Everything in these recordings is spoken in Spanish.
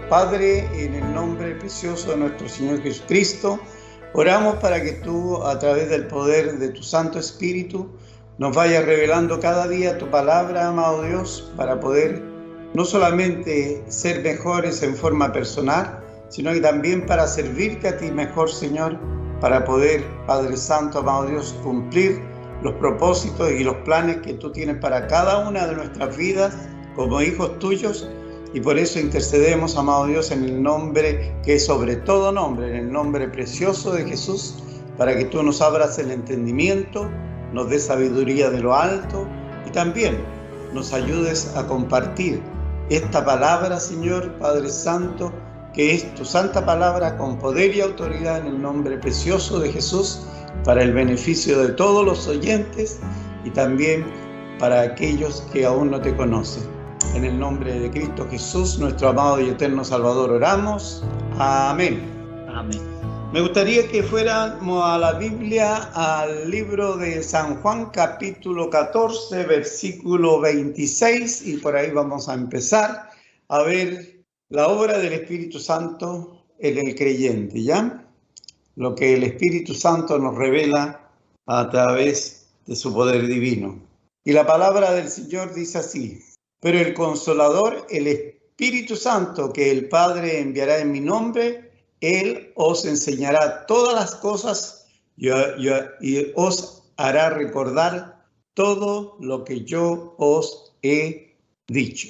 Padre, en el nombre precioso de nuestro Señor Jesucristo, oramos para que tú, a través del poder de tu Santo Espíritu, nos vayas revelando cada día tu palabra, amado Dios, para poder no solamente ser mejores en forma personal, sino que también para servirte a ti mejor, Señor, para poder, Padre Santo, amado Dios, cumplir los propósitos y los planes que tú tienes para cada una de nuestras vidas como hijos tuyos. Y por eso intercedemos, amado Dios, en el nombre que es sobre todo nombre, en el nombre precioso de Jesús, para que tú nos abras el entendimiento, nos des sabiduría de lo alto y también nos ayudes a compartir esta palabra, Señor Padre Santo, que es tu santa palabra con poder y autoridad en el nombre precioso de Jesús, para el beneficio de todos los oyentes y también para aquellos que aún no te conocen. En el nombre de Cristo Jesús, nuestro amado y eterno Salvador, oramos. Amén. Amén. Me gustaría que fuéramos a la Biblia, al libro de San Juan, capítulo 14, versículo 26, y por ahí vamos a empezar a ver la obra del Espíritu Santo en el creyente, ¿ya? Lo que el Espíritu Santo nos revela a través de su poder divino. Y la palabra del Señor dice así: pero el Consolador, el Espíritu Santo, que el Padre enviará en mi nombre, Él os enseñará todas las cosas y os hará recordar todo lo que yo os he dicho.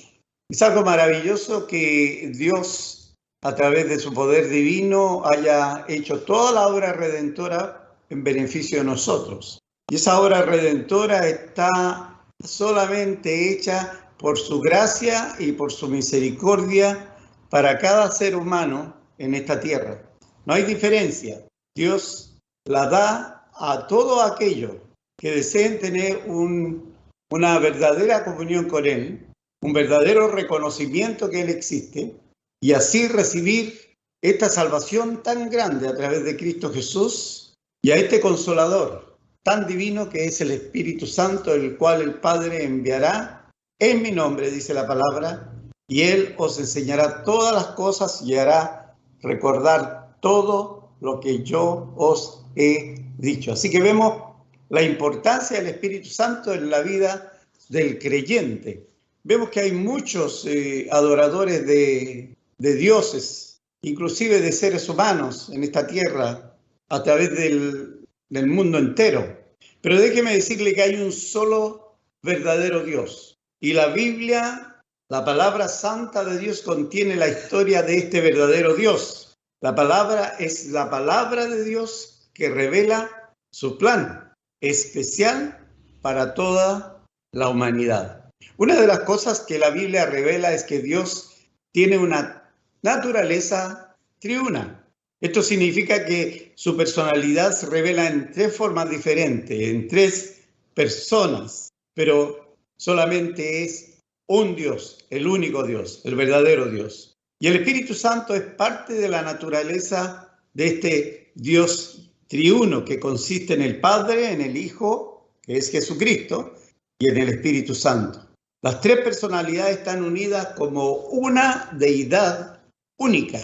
Es algo maravilloso que Dios, a través de su poder divino, haya hecho toda la obra redentora en beneficio de nosotros. Y esa obra redentora está solamente hecha por su gracia y por su misericordia para cada ser humano en esta tierra. No hay diferencia. Dios la da a todo aquello que deseen tener una verdadera comunión con Él, un verdadero reconocimiento que Él existe, y así recibir esta salvación tan grande a través de Cristo Jesús y a este Consolador tan divino que es el Espíritu Santo, el cual el Padre enviará en mi nombre, dice la palabra, y Él os enseñará todas las cosas y hará recordar todo lo que yo os he dicho. Así que vemos la importancia del Espíritu Santo en la vida del creyente. Vemos que hay muchos adoradores de dioses, inclusive de seres humanos en esta tierra, a través del mundo entero. Pero déjeme decirle que hay un solo verdadero Dios. Y la Biblia, la palabra santa de Dios, contiene la historia de este verdadero Dios. La palabra es la palabra de Dios que revela su plan especial para toda la humanidad. Una de las cosas que la Biblia revela es que Dios tiene una naturaleza triuna. Esto significa que su personalidad se revela en tres formas diferentes, en tres personas, pero solamente es un Dios, el único Dios, el verdadero Dios. Y el Espíritu Santo es parte de la naturaleza de este Dios triuno que consiste en el Padre, en el Hijo, que es Jesucristo, y en el Espíritu Santo. Las tres personalidades están unidas como una deidad única.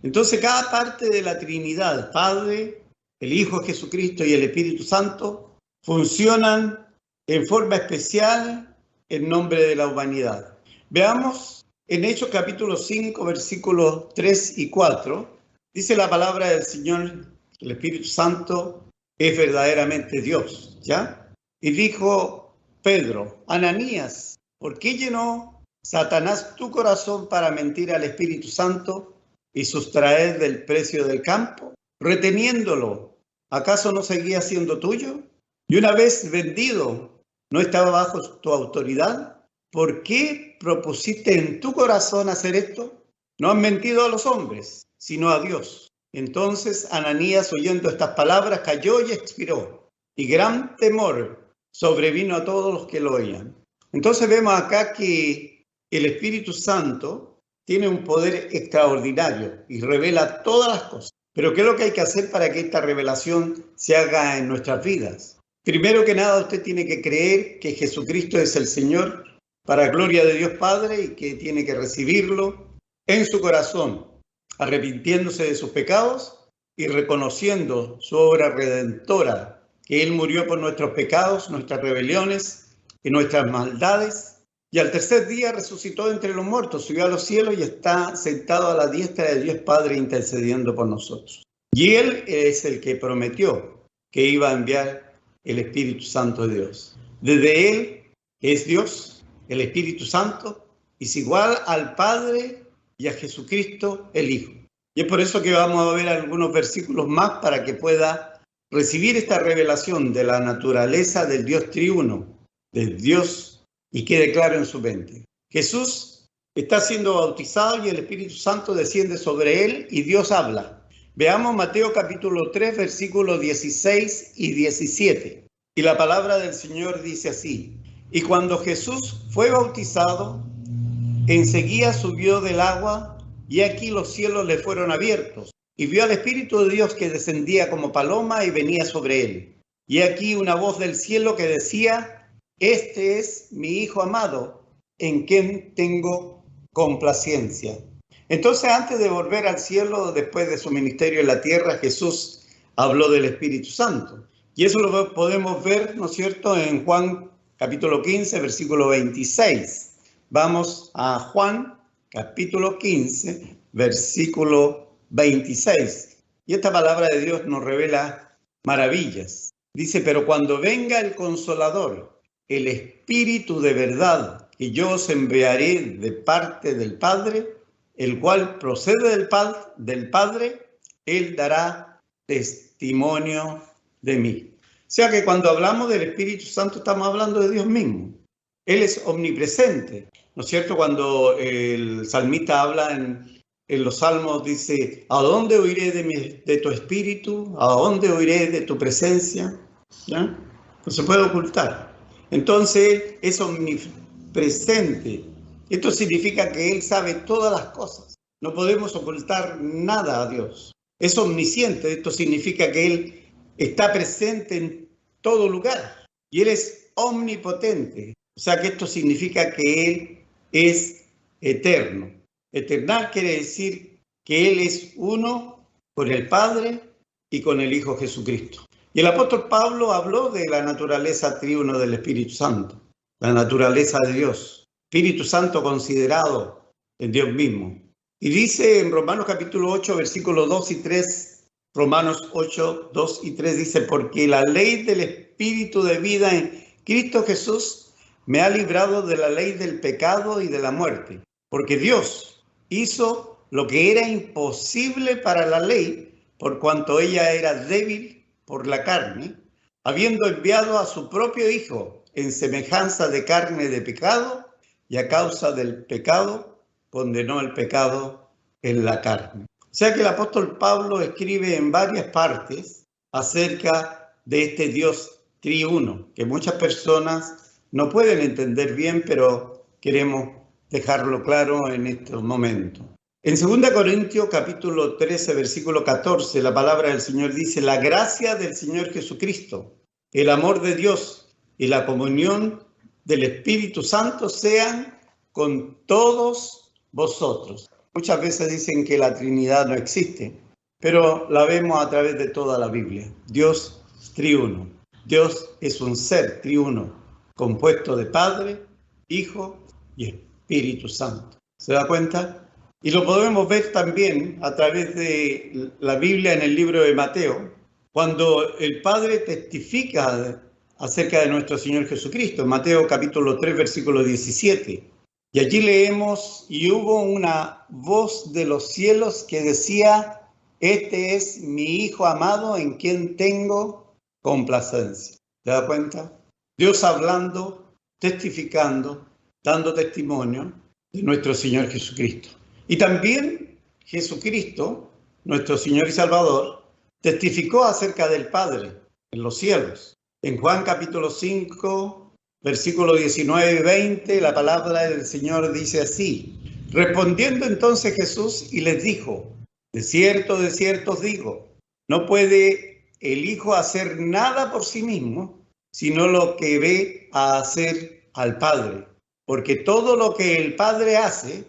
Entonces cada parte de la Trinidad, el Padre, el Hijo Jesucristo y el Espíritu Santo, funcionan en forma especial en nombre de la humanidad. Veamos en Hechos capítulo 5, versículos 3 y 4. Dice la palabra del Señor, el Espíritu Santo es verdaderamente Dios, ¿ya? Y dijo Pedro: Ananías, ¿por qué llenó Satanás tu corazón para mentir al Espíritu Santo y sustraer del precio del campo, reteniéndolo? ¿Acaso no seguía siendo tuyo? Y una vez vendido, ¿no estaba bajo tu autoridad? ¿Por qué propusiste en tu corazón hacer esto? No has mentido a los hombres, sino a Dios. Entonces Ananías, oyendo estas palabras, cayó y expiró, y gran temor sobrevino a todos los que lo oían. Entonces vemos acá que el Espíritu Santo tiene un poder extraordinario y revela todas las cosas. Pero ¿qué es lo que hay que hacer para que esta revelación se haga en nuestras vidas? Primero que nada, usted tiene que creer que Jesucristo es el Señor para gloria de Dios Padre y que tiene que recibirlo en su corazón, arrepintiéndose de sus pecados y reconociendo su obra redentora, que Él murió por nuestros pecados, nuestras rebeliones y nuestras maldades, y al tercer día resucitó entre los muertos, subió a los cielos y está sentado a la diestra de Dios Padre intercediendo por nosotros. Y Él es el que prometió que iba a enviar el Espíritu Santo de Dios. Desde Él es Dios, el Espíritu Santo, es igual al Padre y a Jesucristo el Hijo. Y es por eso que vamos a ver algunos versículos más para que pueda recibir esta revelación de la naturaleza del Dios triuno, del Dios, y quede claro en su mente. Jesús está siendo bautizado y el Espíritu Santo desciende sobre él y Dios habla. Veamos Mateo capítulo 3, versículos 16 y 17. Y la palabra del Señor dice así: y cuando Jesús fue bautizado, enseguida subió del agua, y aquí los cielos le fueron abiertos, y vio al Espíritu de Dios que descendía como paloma y venía sobre él. Y aquí una voz del cielo que decía: este es mi Hijo amado, en quien tengo complacencia. Entonces, antes de volver al cielo, después de su ministerio en la tierra, Jesús habló del Espíritu Santo. Y eso lo podemos ver, ¿no es cierto?, en Juan capítulo 15, versículo 26. Vamos a Juan capítulo 15, versículo 26. Y esta palabra de Dios nos revela maravillas. Dice: pero cuando venga el Consolador, el Espíritu de verdad, que yo os enviaré de parte del Padre, el cual procede del Padre, Él dará testimonio de mí. O sea que cuando hablamos del Espíritu Santo estamos hablando de Dios mismo. Él es omnipresente, ¿no es cierto? Cuando el salmista habla en los salmos, dice: ¿a dónde oiré de tu Espíritu? ¿A dónde oiré de tu presencia? ¿Ya? No se puede ocultar. Entonces es omnipresente. Esto significa que Él sabe todas las cosas. No podemos ocultar nada a Dios. Es omnisciente. Esto significa que Él está presente en todo lugar. Y Él es omnipotente. O sea que esto significa que Él es eterno. Eternal quiere decir que Él es uno con el Padre y con el Hijo Jesucristo. Y el apóstol Pablo habló de la naturaleza triuno del Espíritu Santo, la naturaleza de Dios, Espíritu Santo considerado en Dios mismo. Y dice en Romanos capítulo 8, versículos 2 y 3, Romanos 8, 2 y 3 dice: porque la ley del Espíritu de vida en Cristo Jesús me ha librado de la ley del pecado y de la muerte, porque Dios hizo lo que era imposible para la ley, por cuanto ella era débil por la carne, habiendo enviado a su propio Hijo en semejanza de carne de pecado, y a causa del pecado condenó el pecado en la carne. O sea que el apóstol Pablo escribe en varias partes acerca de este Dios triuno, que muchas personas no pueden entender bien, pero queremos dejarlo claro en estos momentos. En 2 Corintios capítulo 13, versículo 14, la palabra del Señor dice: la gracia del Señor Jesucristo, el amor de Dios y la comunión del Espíritu Santo sean con todos vosotros. Muchas veces dicen que la Trinidad no existe, pero la vemos a través de toda la Biblia. Dios triuno. Dios es un ser triuno, compuesto de Padre, Hijo y Espíritu Santo. ¿Se da cuenta? Y lo podemos ver también a través de la Biblia en el libro de Mateo, cuando el Padre testifica acerca de nuestro Señor Jesucristo, Mateo capítulo 3, versículo 17. Y allí leemos: y hubo una voz de los cielos que decía: este es mi Hijo amado en quien tengo complacencia. ¿Te das cuenta? Dios hablando, testificando, dando testimonio de nuestro Señor Jesucristo. Y también Jesucristo, nuestro Señor y Salvador, testificó acerca del Padre en los cielos. En Juan capítulo 5, versículos 19 y 20, la palabra del Señor dice así: respondiendo entonces Jesús y les dijo: de cierto os digo, no puede el Hijo hacer nada por sí mismo, sino lo que ve a hacer al Padre. Porque todo lo que el Padre hace,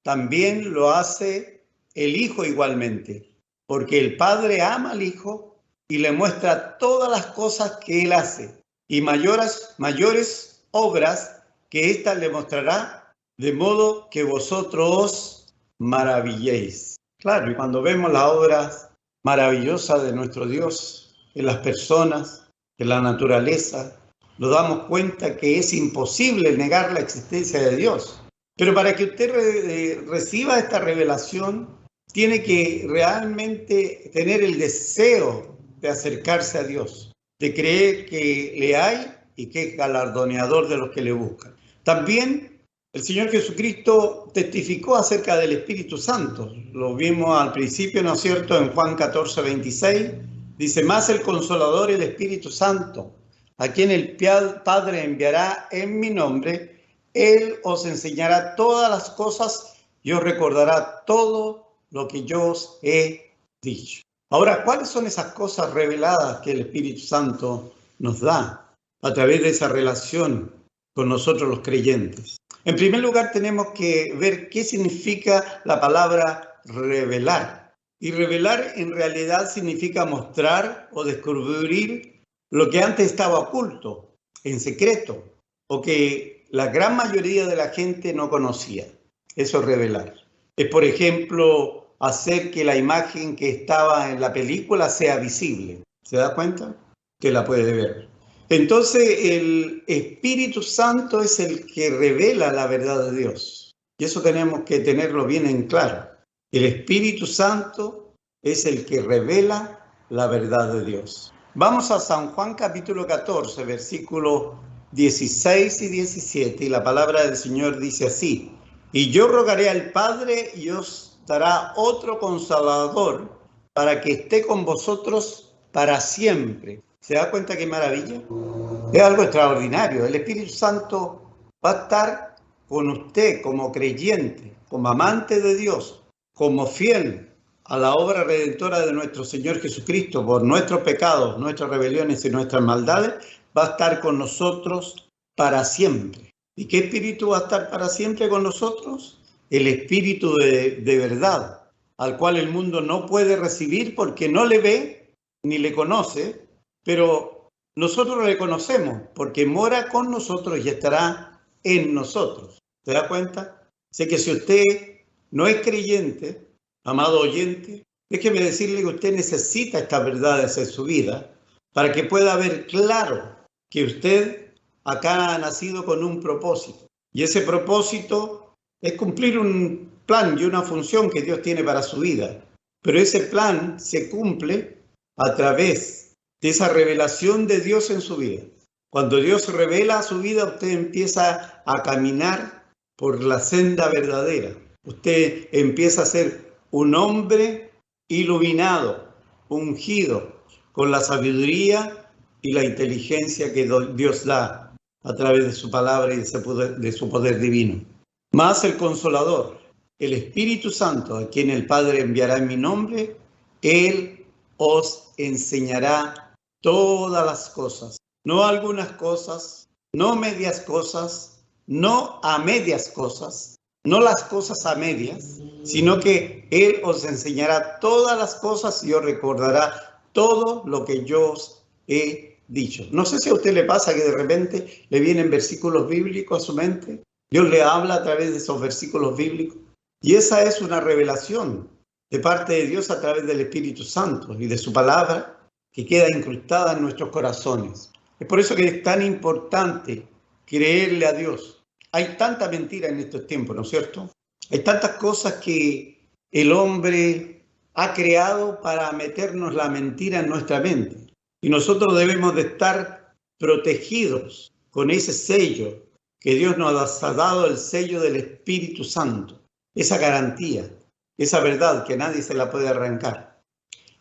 también lo hace el Hijo igualmente, porque el Padre ama al Hijo y le muestra todas las cosas que Él hace, y mayores obras que ésta le mostrará, de modo que vosotros os maravilléis. Claro, y cuando vemos las obras maravillosas de nuestro Dios en las personas, en la naturaleza, nos damos cuenta que es imposible negar la existencia de Dios. Pero para que usted reciba esta revelación, tiene que realmente tener el deseo de acercarse a Dios, de creer que le hay y que es galardoneador de los que le buscan. También el Señor Jesucristo testificó acerca del Espíritu Santo. Lo vimos al principio, ¿no es cierto? En Juan 14, 26, dice, más el Consolador, el Espíritu Santo, a quien el Padre enviará en mi nombre, Él os enseñará todas las cosas y os recordará todo lo que yo os he dicho. Ahora, ¿cuáles son esas cosas reveladas que el Espíritu Santo nos da a través de esa relación con nosotros los creyentes? En primer lugar, tenemos que ver qué significa la palabra revelar. Y revelar en realidad significa mostrar o descubrir lo que antes estaba oculto, en secreto, o que la gran mayoría de la gente no conocía. Eso es revelar. Es, por ejemplo, hacer que la imagen que estaba en la película sea visible. ¿Se da cuenta? Que la puede ver. Entonces, el Espíritu Santo es el que revela la verdad de Dios. Y eso tenemos que tenerlo bien en claro. El Espíritu Santo es el que revela la verdad de Dios. Vamos a San Juan capítulo 14, versículos 16 y 17. Y la palabra del Señor dice así. Y yo rogaré al Padre y os dará otro Consolador para que esté con vosotros para siempre. ¿Se da cuenta qué maravilla? Es algo extraordinario. El Espíritu Santo va a estar con usted como creyente, como amante de Dios, como fiel a la obra redentora de nuestro Señor Jesucristo por nuestros pecados, nuestras rebeliones y nuestras maldades, va a estar con nosotros para siempre. ¿Y qué espíritu va a estar para siempre con nosotros? El espíritu de verdad, al cual el mundo no puede recibir porque no le ve ni le conoce, pero nosotros le conocemos porque mora con nosotros y estará en nosotros. ¿Se da cuenta? Sé que si usted no es creyente, amado oyente, déjeme decirle que usted necesita estas verdades en su vida para que pueda ver claro que usted acá ha nacido con un propósito. Y ese propósito es cumplir un plan y una función que Dios tiene para su vida. Pero ese plan se cumple a través de esa revelación de Dios en su vida. Cuando Dios revela su vida, usted empieza a caminar por la senda verdadera. Usted empieza a ser un hombre iluminado, ungido, con la sabiduría y la inteligencia que Dios da a través de su palabra y de su poder divino. Más el Consolador, el Espíritu Santo, a quien el Padre enviará en mi nombre, Él os enseñará todas las cosas, no algunas cosas, no medias cosas, no a medias cosas, no las cosas a medias, sino que Él os enseñará todas las cosas y os recordará todo lo que yo os he dicho. No sé si a usted le pasa que de repente le vienen versículos bíblicos a su mente. Dios le habla a través de esos versículos bíblicos. Y esa es una revelación de parte de Dios a través del Espíritu Santo y de su palabra que queda incrustada en nuestros corazones. Es por eso que es tan importante creerle a Dios. Hay tanta mentira en estos tiempos, ¿no es cierto? Hay tantas cosas que el hombre ha creado para meternos la mentira en nuestra mente. Y nosotros debemos de estar protegidos con ese sello que Dios nos ha dado, el sello del Espíritu Santo. Esa garantía, esa verdad que nadie se la puede arrancar.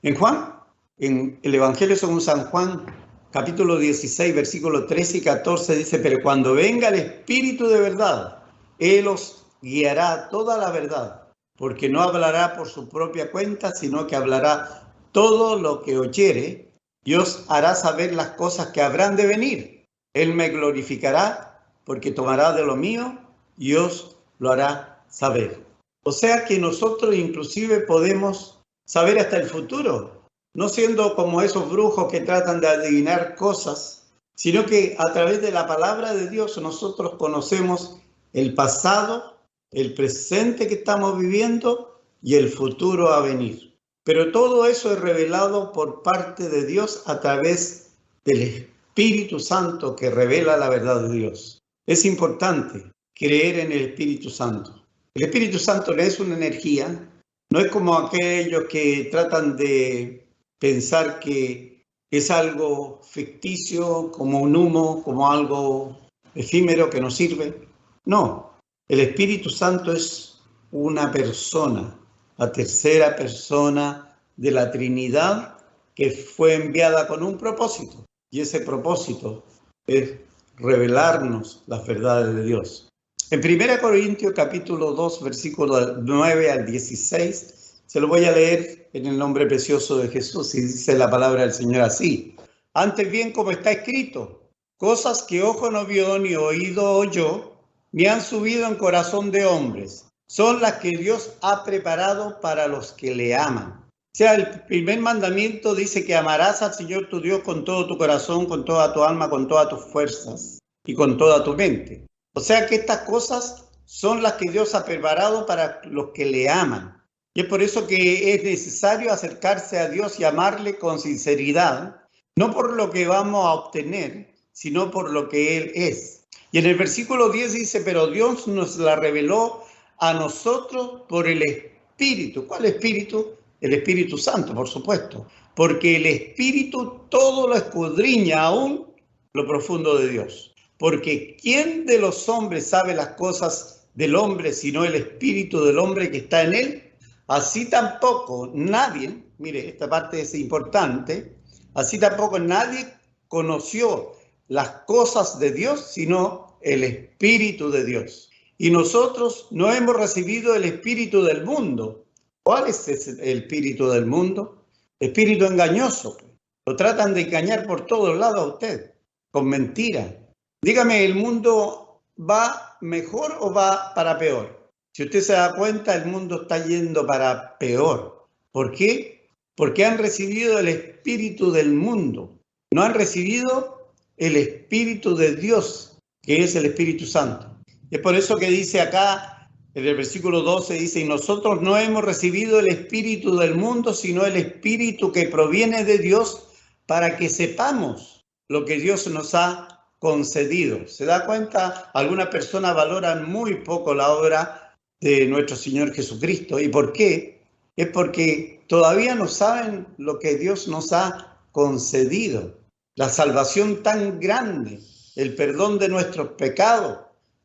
En Juan, en el Evangelio según San Juan, capítulo 16, versículos 13 y 14, dice, pero cuando venga el Espíritu de verdad, Él os guiará a toda la verdad, porque no hablará por su propia cuenta, sino que hablará todo lo que oyere y os hará saber las cosas que habrán de venir. Él me glorificará, porque tomará de lo mío y os lo hará saber. O sea que nosotros inclusive podemos saber hasta el futuro, no siendo como esos brujos que tratan de adivinar cosas, sino que a través de la palabra de Dios nosotros conocemos el pasado, el presente que estamos viviendo y el futuro a venir. Pero todo eso es revelado por parte de Dios a través del Espíritu Santo que revela la verdad de Dios. Es importante creer en el Espíritu Santo. El Espíritu Santo no es una energía, no es como aquellos que tratan de pensar que es algo ficticio, como un humo, como algo efímero que no sirve. No, el Espíritu Santo es una persona, la tercera persona de la Trinidad que fue enviada con un propósito. Y ese propósito es revelarnos las verdades de Dios. En 1 Corintios capítulo 2, versículo 9 al 16, se lo voy a leer en el nombre precioso de Jesús y dice la palabra del Señor así. Antes bien, como está escrito, cosas que ojo no vio ni oído oyó, ni han subido en corazón de hombres, son las que Dios ha preparado para los que le aman. O sea, el primer mandamiento dice que amarás al Señor tu Dios con todo tu corazón, con toda tu alma, con todas tus fuerzas y con toda tu mente. O sea que estas cosas son las que Dios ha preparado para los que le aman. Y es por eso que es necesario acercarse a Dios y amarle con sinceridad, no por lo que vamos a obtener, sino por lo que Él es. Y en el versículo 10 dice, pero Dios nos la reveló a nosotros por el Espíritu. ¿Cuál Espíritu? El Espíritu Santo, por supuesto. Porque el Espíritu todo lo escudriña aún lo profundo de Dios. Porque ¿quién de los hombres sabe las cosas del hombre sino el espíritu del hombre que está en él? Así tampoco nadie, mire, esta parte es importante, así tampoco nadie conoció las cosas de Dios sino el Espíritu de Dios. Y nosotros no hemos recibido el espíritu del mundo. ¿Cuál es el espíritu del mundo? Espíritu engañoso. Lo tratan de engañar por todos lados a usted, con mentiras. Dígame, ¿el mundo va mejor o va para peor? Si usted se da cuenta, el mundo está yendo para peor. ¿Por qué? Porque han recibido el espíritu del mundo. No han recibido el espíritu de Dios, que es el Espíritu Santo. Es por eso que dice acá, en el versículo 12, dice, y nosotros no hemos recibido el espíritu del mundo, sino el espíritu que proviene de Dios, para que sepamos lo que Dios nos ha concedido. ¿Se da cuenta? Algunas personas valoran muy poco la obra de nuestro Señor Jesucristo. ¿Y por qué? Es porque todavía no saben lo que Dios nos ha concedido. La salvación tan grande, el perdón de nuestros pecados,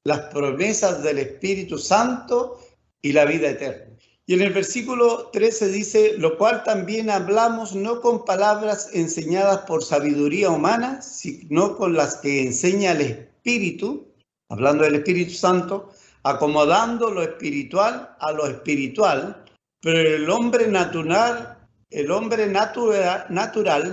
las promesas del Espíritu Santo y la vida eterna. Y en el versículo 13 dice, lo cual también hablamos no con palabras enseñadas por sabiduría humana, sino con las que enseña el Espíritu, hablando del Espíritu Santo, acomodando lo espiritual a lo espiritual, pero el hombre natural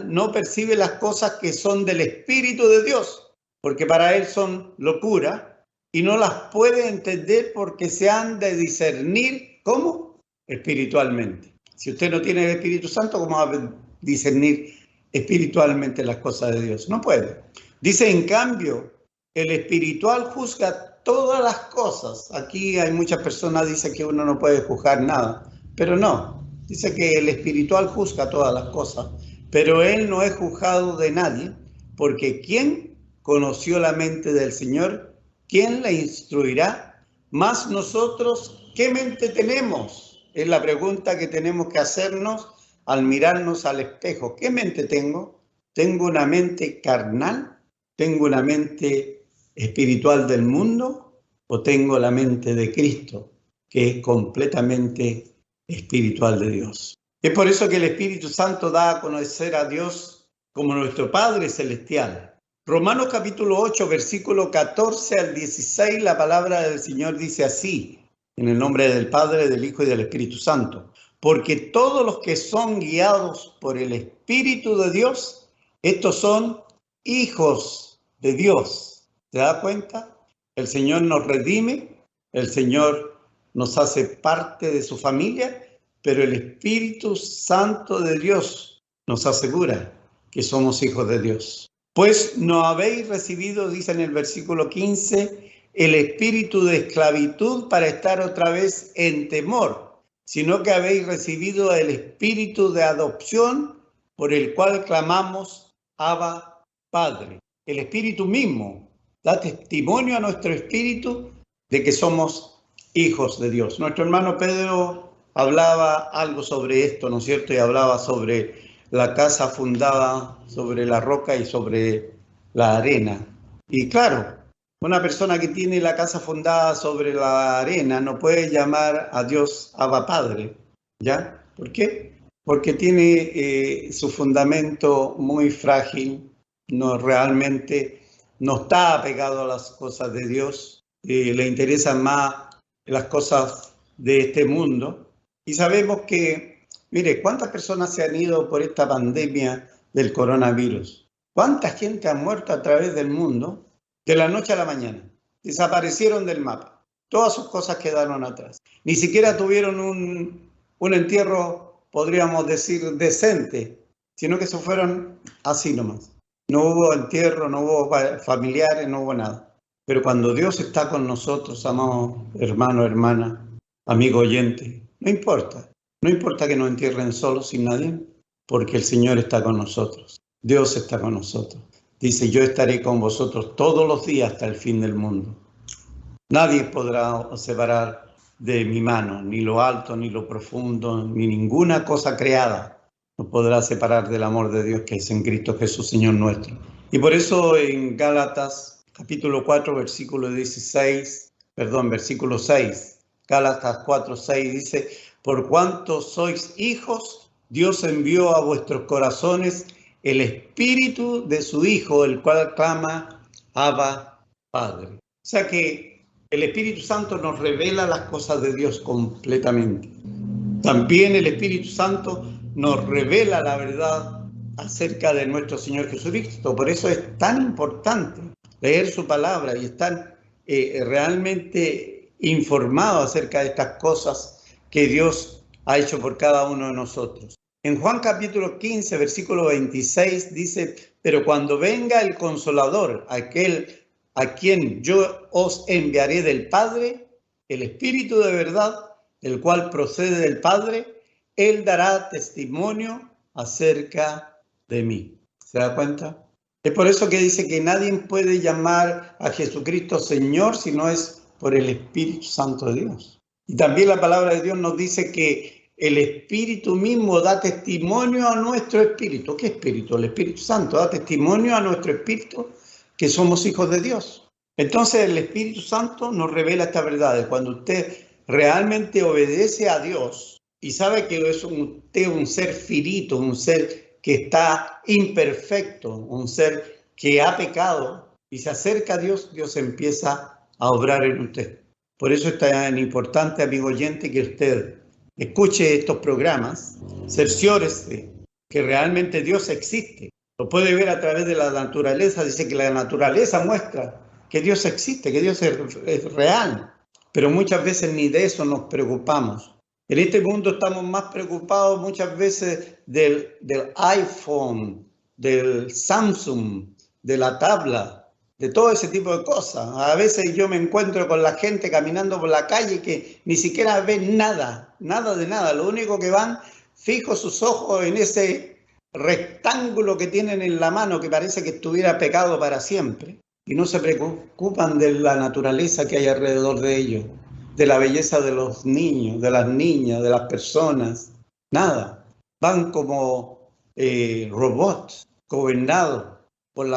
no percibe las cosas que son del Espíritu de Dios, porque para él son locura y no las puede entender porque se han de discernir, ¿cómo? Espiritualmente. Si usted no tiene el Espíritu Santo, ¿cómo va a discernir espiritualmente las cosas de Dios? No puede. Dice, en cambio, el espiritual juzga todas las cosas. Aquí hay muchas personas que dicen que uno no puede juzgar nada, pero no. Dice que el espiritual juzga todas las cosas, pero él no es juzgado de nadie, porque ¿quién conoció la mente del Señor? ¿Quién la instruirá? Más nosotros, ¿qué mente tenemos? Es la pregunta que tenemos que hacernos al mirarnos al espejo. ¿Qué mente tengo? ¿Tengo una mente carnal? ¿Tengo una mente espiritual del mundo? ¿O tengo la mente de Cristo, que es completamente espiritual de Dios? Es por eso que el Espíritu Santo da a conocer a Dios como nuestro Padre Celestial. Romanos capítulo 8, versículo 14 al 16, la palabra del Señor dice así, en el nombre del Padre, del Hijo y del Espíritu Santo. Porque todos los que son guiados por el Espíritu de Dios, estos son hijos de Dios. ¿Se da cuenta? El Señor nos redime, el Señor nos hace parte de su familia, pero el Espíritu Santo de Dios nos asegura que somos hijos de Dios. Pues no habéis recibido, dice en el versículo 15, el espíritu de esclavitud para estar otra vez en temor, sino que habéis recibido el espíritu de adopción por el cual clamamos, Abba, Padre. El espíritu mismo da testimonio a nuestro espíritu de que somos hijos de Dios. Nuestro hermano Pedro hablaba algo sobre esto, ¿no es cierto? Y hablaba sobre la casa fundada sobre la roca y sobre la arena. Y claro, una persona que tiene la casa fundada sobre la arena no puede llamar a Dios Abba Padre, ¿ya? ¿Por qué? Porque tiene su fundamento muy frágil, no realmente no está apegado a las cosas de Dios, le interesan más las cosas de este mundo. Y sabemos que, mire, ¿cuántas personas se han ido por esta pandemia del coronavirus? ¿Cuánta gente ha muerto a través del mundo de la noche a la mañana? Desaparecieron del mapa. Todas sus cosas quedaron atrás. Ni siquiera tuvieron un entierro, podríamos decir, decente, sino que se fueron así nomás. No hubo entierro, no hubo familiares, no hubo nada. Pero cuando Dios está con nosotros, amado hermano, hermana, amigo oyente, no importa. No importa que nos entierren solos sin nadie, porque el Señor está con nosotros. Dios está con nosotros. Dice, yo estaré con vosotros todos los días hasta el fin del mundo. Nadie podrá separar de mi mano, ni lo alto, ni lo profundo, ni ninguna cosa creada nos podrá separar del amor de Dios que es en Cristo Jesús, Señor nuestro. Y por eso en Gálatas, capítulo 4, versículo 6, Gálatas 4, 6 dice, por cuanto sois hijos, Dios envió a vuestros corazones el espíritu de su Hijo, el cual clama, Abba, Padre. O sea que el Espíritu Santo nos revela las cosas de Dios completamente. También el Espíritu Santo nos revela la verdad acerca de nuestro Señor Jesucristo. Por eso es tan importante leer su palabra y estar realmente informado acerca de estas cosas que Dios ha hecho por cada uno de nosotros. En Juan capítulo 15, versículo 26 dice, pero cuando venga el Consolador, aquel a quien yo os enviaré del Padre, el Espíritu de verdad, el cual procede del Padre, Él dará testimonio acerca de mí. ¿Se da cuenta? Es por eso que dice que nadie puede llamar a Jesucristo Señor si no es por el Espíritu Santo de Dios. Y también la palabra de Dios nos dice que el Espíritu mismo da testimonio a nuestro espíritu. ¿Qué espíritu? El Espíritu Santo da testimonio a nuestro espíritu que somos hijos de Dios. Entonces el Espíritu Santo nos revela estas verdades. Cuando usted realmente obedece a Dios y sabe que es usted un ser finito, un ser que está imperfecto, un ser que ha pecado y se acerca a Dios, Dios empieza a obrar en usted. Por eso es tan importante, amigo oyente, que usted escuche estos programas, cerciórese que realmente Dios existe. Lo puede ver a través de la naturaleza. Dice que la naturaleza muestra que Dios existe, que Dios es real. Pero muchas veces ni de eso nos preocupamos. En este mundo estamos más preocupados muchas veces del iPhone, del Samsung, de la tabla, de todo ese tipo de cosas. A veces yo me encuentro con la gente caminando por la calle que ni siquiera ven nada, nada de nada. Lo único que van, fijo sus ojos en ese rectángulo que tienen en la mano que parece que estuviera pegado para siempre. Y no se preocupan de la naturaleza que hay alrededor de ellos, de la belleza de los niños, de las niñas, de las personas. Nada. Van como robots gobernados por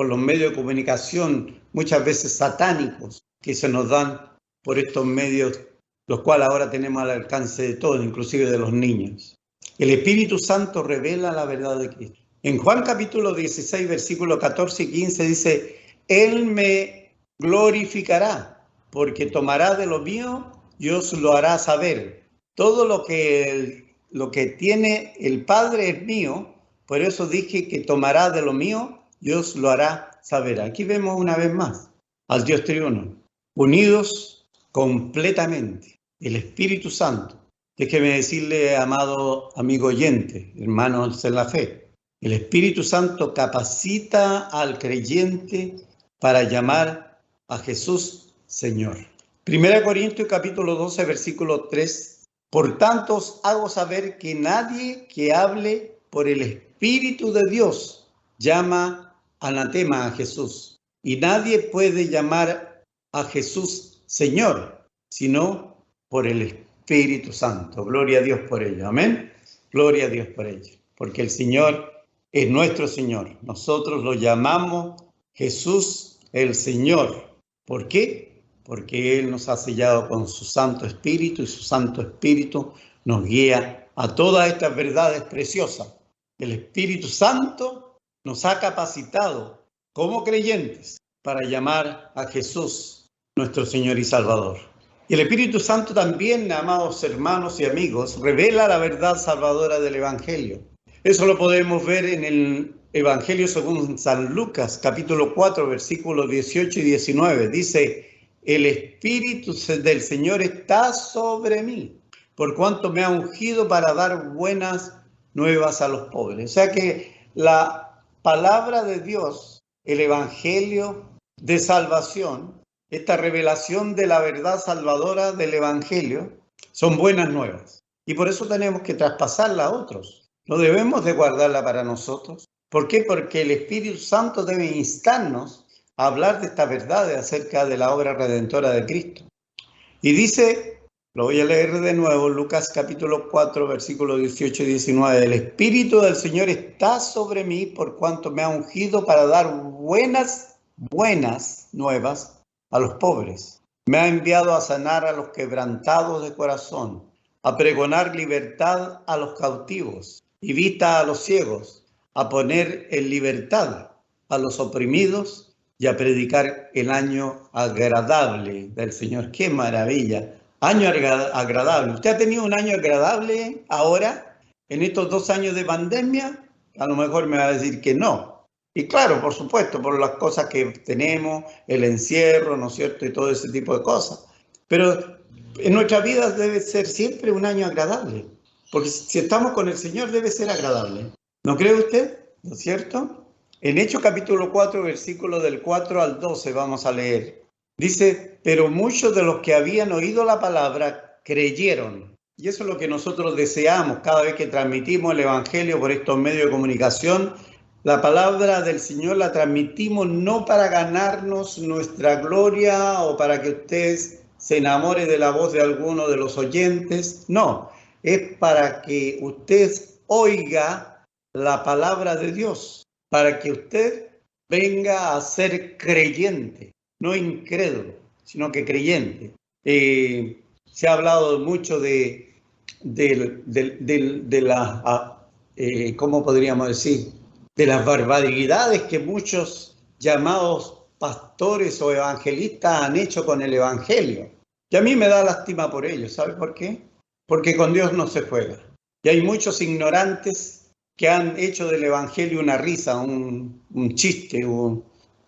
los medios de comunicación, muchas veces satánicos, que se nos dan por estos medios, los cuales ahora tenemos al alcance de todos, inclusive de los niños. El Espíritu Santo revela la verdad de Cristo. En Juan capítulo 16, versículos 14 y 15 dice, Él me glorificará, porque tomará de lo mío y os lo hará saber. Todo lo que tiene el Padre es mío, por eso dije que tomará de lo mío, Dios lo hará saber. Aquí vemos una vez más al Dios triuno, unidos completamente. el Espíritu Santo. Déjeme decirle, amado amigo oyente, hermanos en la fe, el Espíritu Santo capacita al creyente para llamar a Jesús Señor. 1 Corintios capítulo 12, versículo 3. Por tanto os hago saber que nadie que hable por el Espíritu de Dios llama anatema a Jesús. Y nadie puede llamar a Jesús Señor, sino por el Espíritu Santo. Gloria a Dios por ello. Amén. Gloria a Dios por ello. Porque el Señor es nuestro Señor. Nosotros lo llamamos Jesús el Señor. ¿Por qué? Porque Él nos ha sellado con su Santo Espíritu y su Santo Espíritu nos guía a todas estas verdades preciosas. El Espíritu Santo nos ha capacitado como creyentes para llamar a Jesús nuestro Señor y Salvador. Y el Espíritu Santo también, amados hermanos y amigos, revela la verdad salvadora del Evangelio. Eso lo podemos ver en el Evangelio según San Lucas, capítulo 4, versículos 18 y 19. Dice, el Espíritu del Señor está sobre mí, por cuanto me ha ungido para dar buenas nuevas a los pobres. O sea que la palabra de Dios, el Evangelio de salvación, esta revelación de la verdad salvadora del Evangelio, son buenas nuevas. Y por eso tenemos que traspasarla a otros. No debemos de guardarla para nosotros. ¿Por qué? Porque el Espíritu Santo debe instarnos a hablar de esta verdad acerca de la obra redentora de Cristo. Y dice, lo voy a leer de nuevo, Lucas capítulo 4, versículos 18 y 19. El Espíritu del Señor está sobre mí por cuanto me ha ungido para dar buenas nuevas a los pobres. Me ha enviado a sanar a los quebrantados de corazón, a pregonar libertad a los cautivos y vista a los ciegos, a poner en libertad a los oprimidos y a predicar el año agradable del Señor. ¡Qué maravilla! Año agradable. ¿Usted ha tenido un año agradable ahora, en estos 2 años de pandemia? A lo mejor me va a decir que no. Y claro, por supuesto, por las cosas que tenemos, el encierro, ¿no es cierto? Y todo ese tipo de cosas. Pero en nuestra vida debe ser siempre un año agradable. Porque si estamos con el Señor debe ser agradable. ¿No cree usted? ¿No es cierto? En Hechos capítulo 4, versículos del 4 al 12 vamos a leer. Dice, pero muchos de los que habían oído la palabra creyeron. Y eso es lo que nosotros deseamos cada vez que transmitimos el Evangelio por estos medios de comunicación. La palabra del Señor la transmitimos no para ganarnos nuestra gloria o para que usted se enamore de la voz de alguno de los oyentes. No, es para que usted oiga la palabra de Dios, para que usted venga a ser creyente, no incrédulo, sino que creyente. Se ha hablado mucho de la, ¿cómo podríamos decir? De las barbaridades que muchos llamados pastores o evangelistas han hecho con el Evangelio. Y a mí me da lástima por ellos. ¿Sabe por qué? Porque con Dios no se juega. Y hay muchos ignorantes que han hecho del Evangelio una risa, un chiste,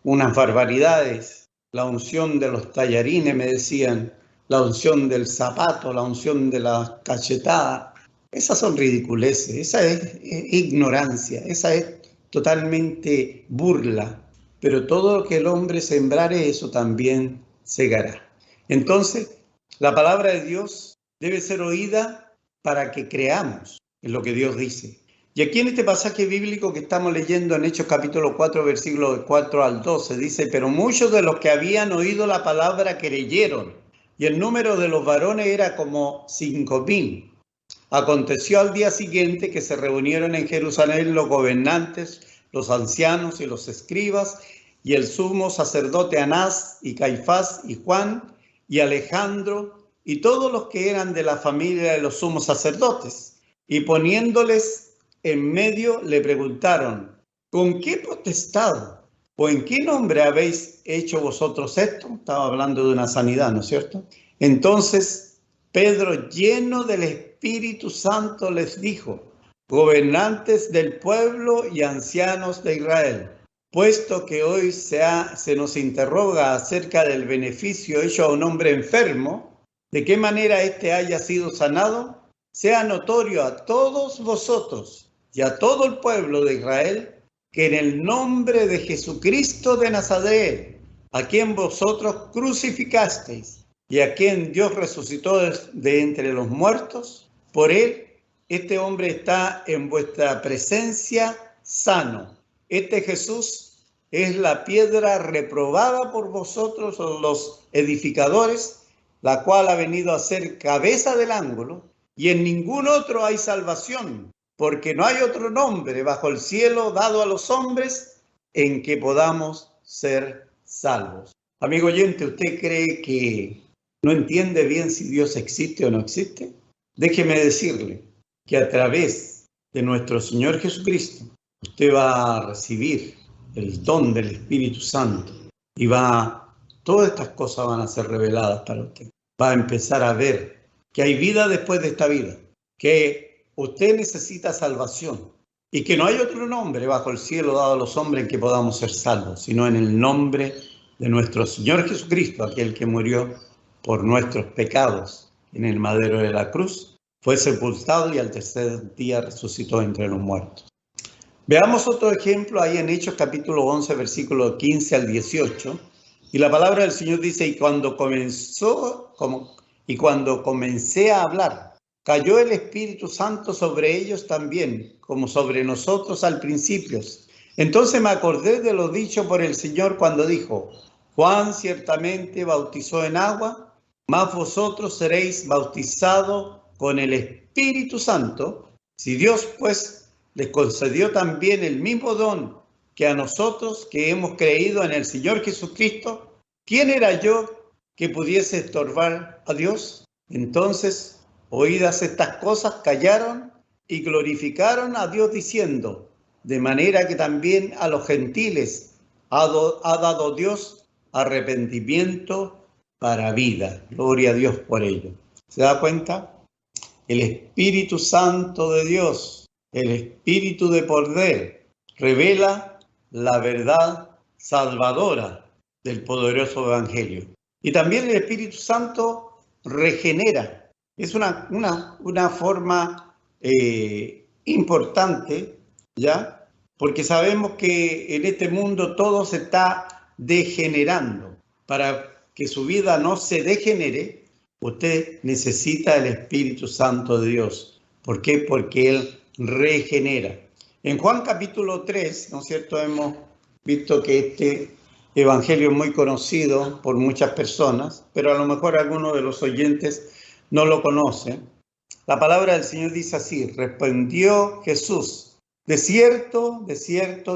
unas barbaridades. La unción de los tallarines, me decían, la unción del zapato, la unción de la cachetada. Esas son ridiculeces, esa es ignorancia, esa es totalmente burla. Pero todo lo que el hombre sembrare, eso también segará. Entonces, la palabra de Dios debe ser oída para que creamos en lo que Dios dice. Y aquí en este pasaje bíblico que estamos leyendo en Hechos capítulo 4, versículos 4 al 12, dice, pero muchos de los que habían oído la palabra creyeron, y el número de los varones era como 5,000. Aconteció al día siguiente que se reunieron en Jerusalén los gobernantes, los ancianos y los escribas, y el sumo sacerdote Anás y Caifás y Juan y Alejandro y todos los que eran de la familia de los sumos sacerdotes. Y poniéndoles en medio le preguntaron, ¿con qué potestad o en qué nombre habéis hecho vosotros esto? Estaba hablando de una sanidad, ¿no es cierto? Entonces Pedro, lleno del Espíritu Santo, les dijo, gobernantes del pueblo y ancianos de Israel, puesto que hoy se nos interroga acerca del beneficio hecho a un hombre enfermo, de qué manera éste haya sido sanado, sea notorio a todos vosotros y a todo el pueblo de Israel que en el nombre de Jesucristo de Nazaret, a quien vosotros crucificasteis y a quien Dios resucitó de entre los muertos, por él este hombre está en vuestra presencia sano. Este Jesús es la piedra reprobada por vosotros los edificadores, la cual ha venido a ser cabeza del ángulo, y en ningún otro hay salvación, porque no hay otro nombre bajo el cielo dado a los hombres en que podamos ser salvos. Amigo oyente, ¿usted cree que no entiende bien si Dios existe o no existe? Déjeme decirle que a través de nuestro Señor Jesucristo, usted va a recibir el don del Espíritu Santo y todas estas cosas van a ser reveladas para usted. Va a empezar a ver que hay vida después de esta vida, que usted necesita salvación y que no hay otro nombre bajo el cielo dado a los hombres en que podamos ser salvos, sino en el nombre de nuestro Señor Jesucristo, aquel que murió por nuestros pecados en el madero de la cruz, fue sepultado y al tercer día resucitó entre los muertos. Veamos otro ejemplo ahí en Hechos capítulo 11, versículo 15 al 18. Y la palabra del Señor dice, y cuando comencé a hablar, cayó el Espíritu Santo sobre ellos también, como sobre nosotros al principio. Entonces me acordé de lo dicho por el Señor cuando dijo, Juan ciertamente bautizó en agua, mas vosotros seréis bautizados con el Espíritu Santo. Si Dios pues les concedió también el mismo don que a nosotros que hemos creído en el Señor Jesucristo, ¿quién era yo que pudiese estorbar a Dios? Entonces, oídas estas cosas, callaron y glorificaron a Dios diciendo, de manera que también a los gentiles ha dado Dios arrepentimiento para vida. Gloria a Dios por ello. ¿Se da cuenta? El Espíritu Santo de Dios, el Espíritu de poder, revela la verdad salvadora del poderoso Evangelio. Y también el Espíritu Santo regenera. Es una forma importante, ¿ya? Porque sabemos que en este mundo todo se está degenerando. Para que su vida no se degenere, usted necesita el Espíritu Santo de Dios. ¿Por qué? Porque Él regenera. En Juan capítulo 3, ¿no es cierto? Hemos visto que este evangelio es muy conocido por muchas personas, pero a lo mejor algunos de los oyentes no lo conocen. La palabra del Señor dice así, respondió Jesús, de cierto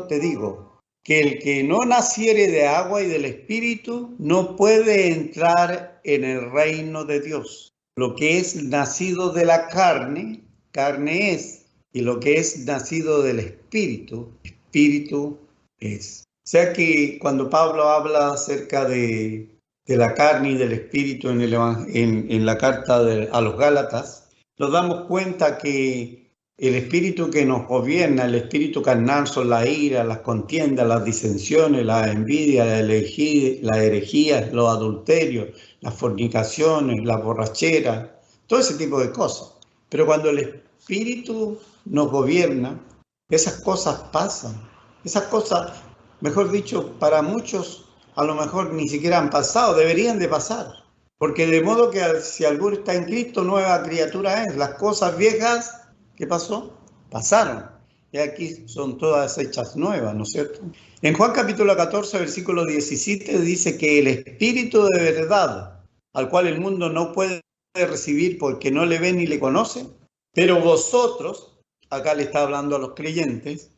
te digo, que el que no naciere de agua y del Espíritu no puede entrar en el reino de Dios. Lo que es nacido de la carne, carne es, y lo que es nacido del Espíritu, Espíritu es. O sea que cuando Pablo habla acerca de la carne y del Espíritu en la carta a los Gálatas, nos damos cuenta que el espíritu que nos gobierna, el espíritu carnal, son la ira, las contiendas, las disensiones, la envidia, la herejía, los adulterios, las fornicaciones, la borrachera, todo ese tipo de cosas. Pero cuando el espíritu nos gobierna, esas cosas pasan. Esas cosas, mejor dicho, para muchos a lo mejor ni siquiera han pasado, deberían de pasar. Porque de modo que si alguno está en Cristo, nueva criatura es. Las cosas viejas, ¿qué pasó? Pasaron. Y aquí son todas hechas nuevas, ¿no es cierto? En Juan capítulo 14, versículo 17, dice que el Espíritu de verdad, al cual el mundo no puede recibir porque no le ve ni le conoce, pero vosotros, acá le está hablando a los creyentes,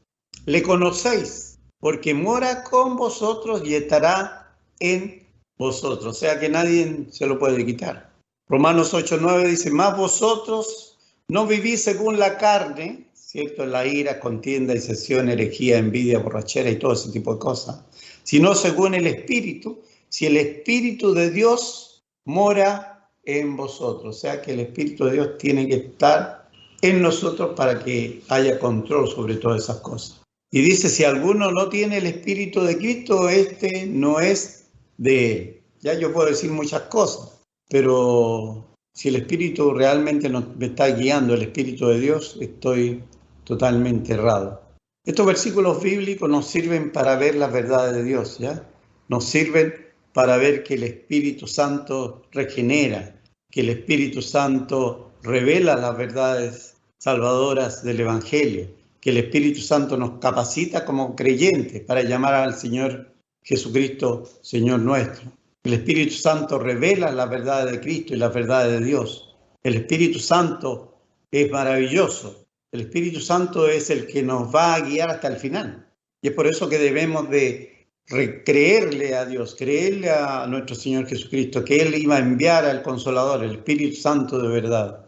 le conocéis, porque mora con vosotros y estará en vosotros. O sea que nadie se lo puede quitar. Romanos 8:9 dice, más vosotros no vivís según la carne, ¿cierto? La ira, contienda, disesión, herejía, envidia, borrachera y todo ese tipo de cosas, sino según el Espíritu, si el Espíritu de Dios mora en vosotros. O sea que el Espíritu de Dios tiene que estar en nosotros para que haya control sobre todas esas cosas. Y dice, si alguno no tiene el Espíritu de Cristo, este no es de él. Ya yo puedo decir muchas cosas, pero si el Espíritu realmente me está guiando, el Espíritu de Dios, estoy totalmente errado. Estos versículos bíblicos nos sirven para ver las verdades de Dios, ¿ya? Nos sirven para ver que el Espíritu Santo regenera, que el Espíritu Santo revela las verdades salvadoras del Evangelio, que el Espíritu Santo nos capacita como creyentes para llamar al Señor Jesucristo, Señor nuestro. El Espíritu Santo revela las verdades de Cristo y las verdades de Dios. El Espíritu Santo es maravilloso. El Espíritu Santo es el que nos va a guiar hasta el final. Y es por eso que debemos de creerle a Dios, creerle a nuestro Señor Jesucristo, que Él iba a enviar al Consolador, el Espíritu Santo de verdad.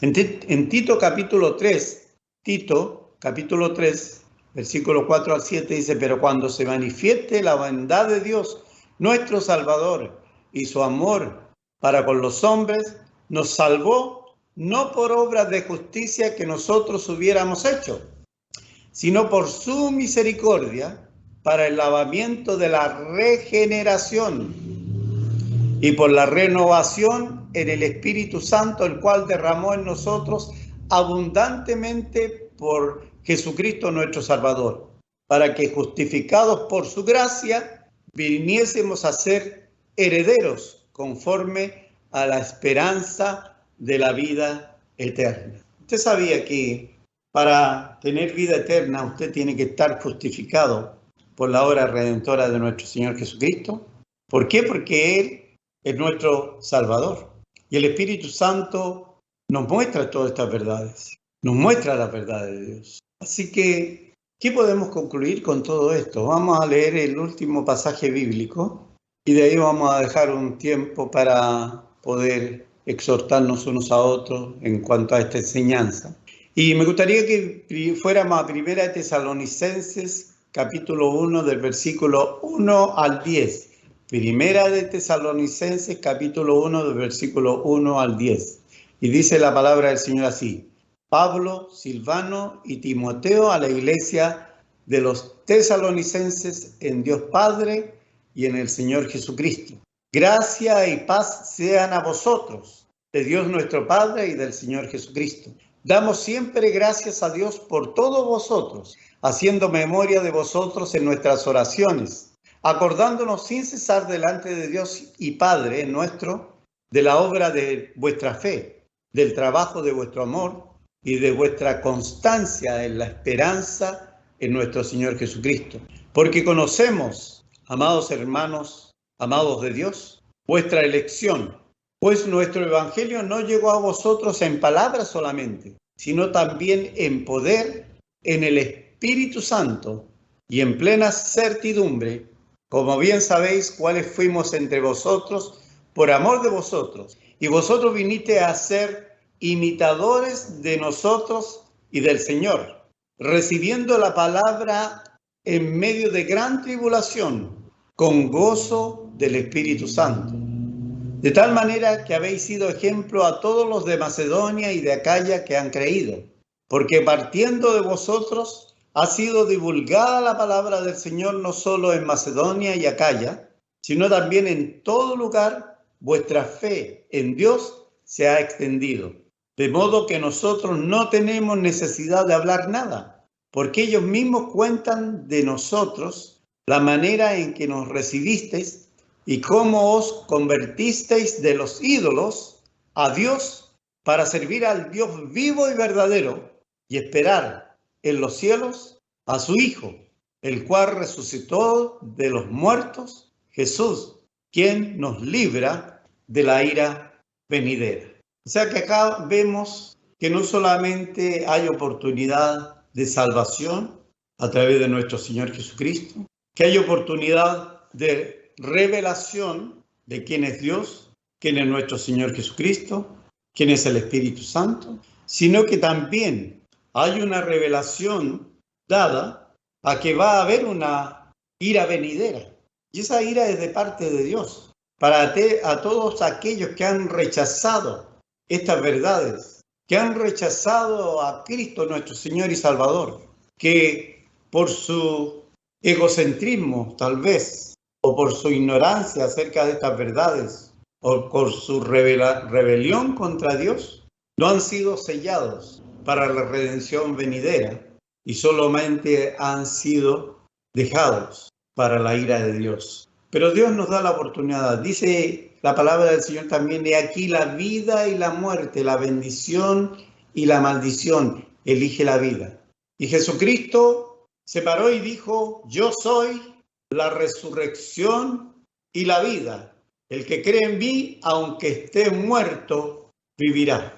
En Tito capítulo 3, versículo 4 al 7 dice: pero cuando se manifieste la bondad de Dios, nuestro Salvador, y su amor para con los hombres, nos salvó no por obras de justicia que nosotros hubiéramos hecho, sino por su misericordia, para el lavamiento de la regeneración y por la renovación en el Espíritu Santo, el cual derramó en nosotros abundantemente por Jesucristo nuestro Salvador, para que, justificados por su gracia, viniésemos a ser herederos conforme a la esperanza de la vida eterna. Usted sabía que para tener vida eterna usted tiene que estar justificado por la obra redentora de nuestro Señor Jesucristo. ¿Por qué? Porque Él es nuestro Salvador. Y el Espíritu Santo nos muestra todas estas verdades, nos muestra las verdades de Dios. Así que, ¿qué podemos concluir con todo esto? Vamos a leer el último pasaje bíblico y de ahí vamos a dejar un tiempo para poder exhortarnos unos a otros en cuanto a esta enseñanza. Y me gustaría que fuéramos a 1 Tesalonicenses, capítulo 1, del versículo 1 al 10. 1 Tesalonicenses, capítulo 1, del versículo 1 al 10. Y dice la palabra del Señor así: Pablo, Silvano y Timoteo, a la iglesia de los tesalonicenses en Dios Padre y en el Señor Jesucristo. Gracia y paz sean a vosotros, de Dios nuestro Padre y del Señor Jesucristo. Damos siempre gracias a Dios por todos vosotros, haciendo memoria de vosotros en nuestras oraciones, acordándonos sin cesar delante de Dios y Padre nuestro de la obra de vuestra fe, del trabajo de vuestro amor y de vuestra constancia en la esperanza en nuestro Señor Jesucristo. Porque conocemos, amados hermanos, amados de Dios, vuestra elección, pues nuestro evangelio no llegó a vosotros en palabras solamente, sino también en poder, en el Espíritu Santo y en plena certidumbre, como bien sabéis cuáles fuimos entre vosotros por amor de vosotros, y vosotros viniste a ser imitadores de nosotros y del Señor, recibiendo la palabra en medio de gran tribulación, con gozo del Espíritu Santo. De tal manera que habéis sido ejemplo a todos los de Macedonia y de Acaya que han creído, porque partiendo de vosotros ha sido divulgada la palabra del Señor no solo en Macedonia y Acaya, sino también en todo lugar. Vuestra fe en Dios se ha extendido, de modo que nosotros no tenemos necesidad de hablar nada, porque ellos mismos cuentan de nosotros la manera en que nos recibisteis y cómo os convertisteis de los ídolos a Dios para servir al Dios vivo y verdadero y esperar en los cielos a su Hijo, el cual resucitó de los muertos, Jesús, quien nos libra de la ira venidera. O sea que acá vemos que no solamente hay oportunidad de salvación a través de nuestro Señor Jesucristo, que hay oportunidad de revelación de quién es Dios, quién es nuestro Señor Jesucristo, quién es el Espíritu Santo, sino que también hay una revelación dada a que va a haber una ira venidera. Y esa ira es de parte de Dios para a todos aquellos que han rechazado estas verdades, que han rechazado a Cristo nuestro Señor y Salvador, que por su egocentrismo tal vez, o por su ignorancia acerca de estas verdades, o por su rebelión contra Dios, no han sido sellados para la redención venidera y solamente han sido dejados para la ira de Dios. Pero Dios nos da la oportunidad. Dice la palabra del Señor también, de aquí la vida y la muerte, la bendición y la maldición. Elige la vida. Y Jesucristo se paró y dijo, yo soy la resurrección y la vida. El que cree en mí, aunque esté muerto, vivirá.